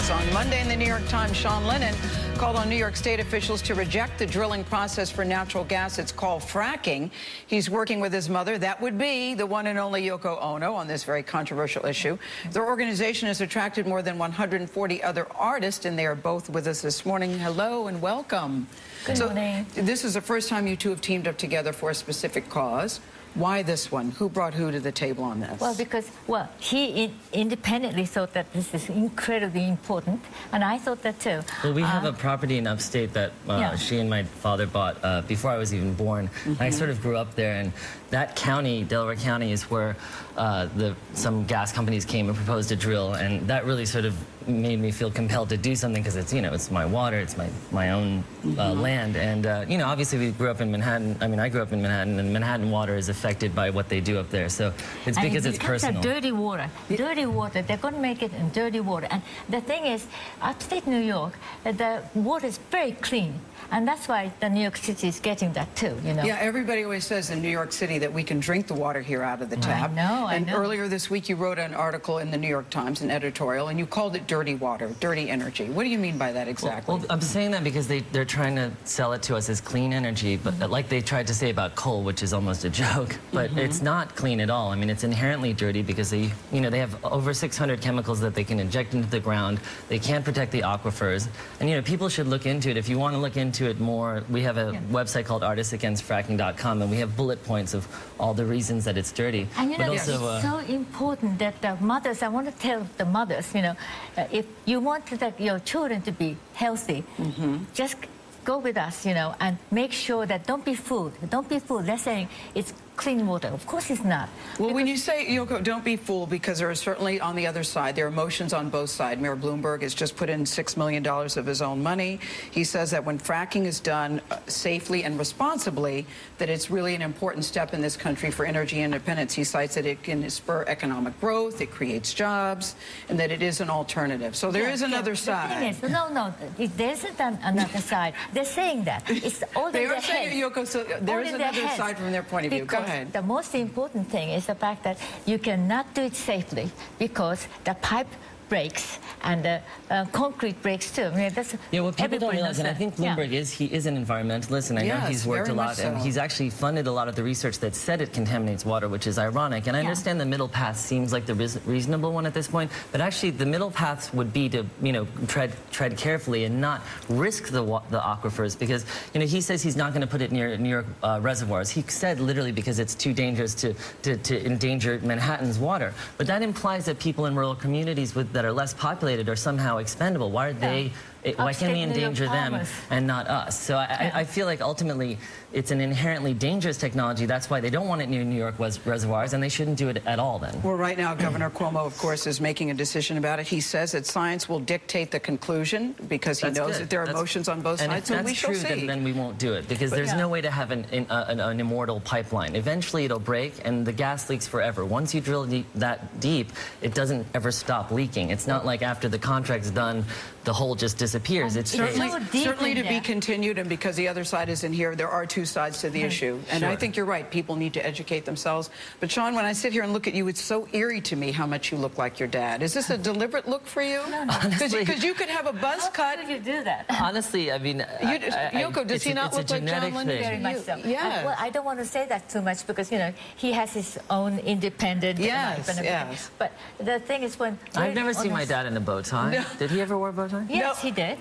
news. On Monday in the New York Times, Lennon called on New York State officials to reject the drilling process for natural gas it's called fracking. He's working with his mother. That would be the one and only Yoko on this very controversial issue. Their organization has attracted more than 140 other artists, and they are both with us this morning. Hello and welcome. Good morning. This is the first time you two have teamed up together for a specific cause. Why this one? Who brought who to the table on this? Well, because, he independently thought that this is incredibly important, and I thought that too. Well, we have a property in upstate that she and my father bought before I was even born. I sort of grew up there, and that county, Delaware County, is where some gas companies came and proposed a drill, and that really sort of made me feel compelled to do something because it's, it's my water, it's my own land, and obviously we grew up in Manhattan. I mean, I grew up in Manhattan, and Manhattan water is affected by what they do up there, so it's because it's personal. Dirty water, they're going to make it in dirty water, and the thing is, upstate New York, the water is very clean. And that's why the New York City is getting that too, Yeah, everybody always says in New York City that we can drink the water here out of the tap. I know. Earlier this week you wrote an article in the New York Times, an editorial, and you called it dirty water, dirty energy. What do you mean by that exactly? Well, I'm saying that because they're trying to sell it to us as clean energy, but like they tried to say about coal, which is almost a joke, but it's not clean at all. I mean, it's inherently dirty because they have over 600 chemicals that they can inject into the ground. They can't protect the aquifers, and people should look into it. If you want to look into it more, we have a website called artistsagainstfracking.com, and we have bullet points of all the reasons that it's dirty. And it's so important that the mothers, I want to tell the mothers, if you want your children to be healthy, just go with us, and make sure that don't be fooled. Don't be fooled. They're saying it's clean water. Of course it's not. Well, when you say, Yoko, don't be fooled, because there are certainly on the other side, there are emotions on both sides. Mayor Bloomberg has just put in $6 million of his own money. He says that when fracking is done safely and responsibly, that it's really an important step in this country for energy independence. He cites that it can spur economic growth, it creates jobs, and that it is an alternative. So there is another side. The thing is, no, there isn't another side. They're saying that. It's all in their heads. They are saying, Yoko, so there is another side from their point of view. Go ahead. The most important thing is the fact that you cannot do it safely because the pipe breaks and the concrete breaks too. I mean, that's what people don't realize, and I think Bloomberg is an environmentalist, and I know he's worked a lot, and he's actually funded a lot of the research that said it contaminates water, which is ironic. And I understand the middle path seems like the reasonable one at this point, but actually the middle path would be to tread carefully and not risk the aquifers, because he says he's not going to put it near New York reservoirs. He said literally because it's too dangerous to endanger Manhattan's water, but that implies that people in rural communities that are less populated are somehow expendable. Why are they? Why can we endanger them and not us? So I feel like ultimately it's an inherently dangerous technology. That's why they don't want it near New York reservoirs, and they shouldn't do it at all then. Well, right now, Governor Cuomo, of course, is making a decision about it. He says that science will dictate the conclusion because he knows that there are emotions on both sides, so we shall see. And if that's true, then we won't do it, because there's no way to have an immortal pipeline. Eventually it'll break, and the gas leaks forever. Once you drill that deep, it doesn't ever stop leaking. It's not like after the contract's done, the hole just disappears. It's certainly to be continued, and because the other side isn't here, there are two sides to the issue. And I think you're right. People need to educate themselves. But Sean, when I sit here and look at you, it's so eerie to me how much you look like your dad. Is this a deliberate look for you? No. Because you could have a buzz cut. How could you do that? Honestly, I mean, Yoko, does he not look like John Lennon? Very much so. Yeah. Well, I don't want to say that too much because he has his own independent life and everything. But the thing is, when I've never seen my dad in a bow tie. No. Did he ever wear a bow tie? Yes, he did.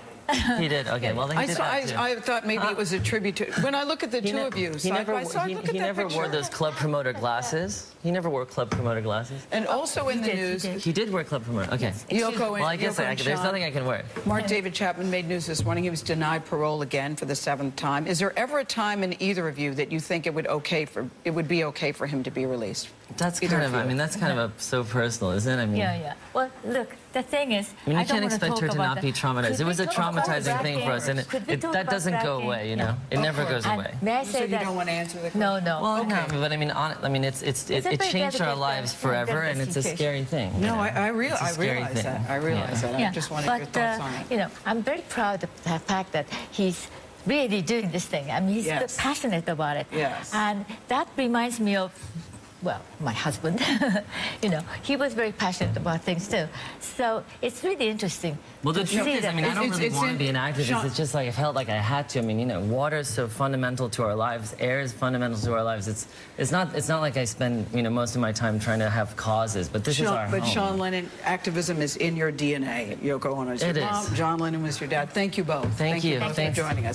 He did. Okay. Well, then he did that too. I thought maybe it was a tribute to. When I look at the two of you side by side, look at that He never picture. wore those club promoter glasses. He never wore club promoter glasses. And also in the news, he did wear club promoter. Okay. Yoko. Well, I guess there's nothing I can wear. Mark David Chapman made news this morning. He was denied parole again for the 7th time. Is there ever a time in either of you that you think it would be okay for him to be released? That's kind of. I mean, that's kind of so personal, isn't it? I mean. Yeah. Well, look. The thing is, I mean, you can't expect her to not be traumatized. It was a traumatizing thing for us, and that doesn't go away. It never goes away. May I say that you don't want to answer the question? No. Well, no, but I mean, it changed our lives forever, and it's a scary thing. No, I realize that. I realize that. I just wanted your thoughts on it. I'm very proud of the fact that he's really doing this thing. I mean, he's passionate about it. Yes. And that reminds me of well, my husband, you know, he was very passionate about things too. So it's really interesting. Well, the truth is, I mean, I don't really want to be an activist. Sean, it's just like I felt like I had to. I mean, you know, water is so fundamental to our lives. Air is fundamental to our lives. It's not like I spend, you know, most of my time trying to have causes. But this is our home. But Sean Lennon, activism is in your DNA. Yoko Ono is your mom. John Lennon was your dad. Thank you both. Thank you. Thank you for joining us.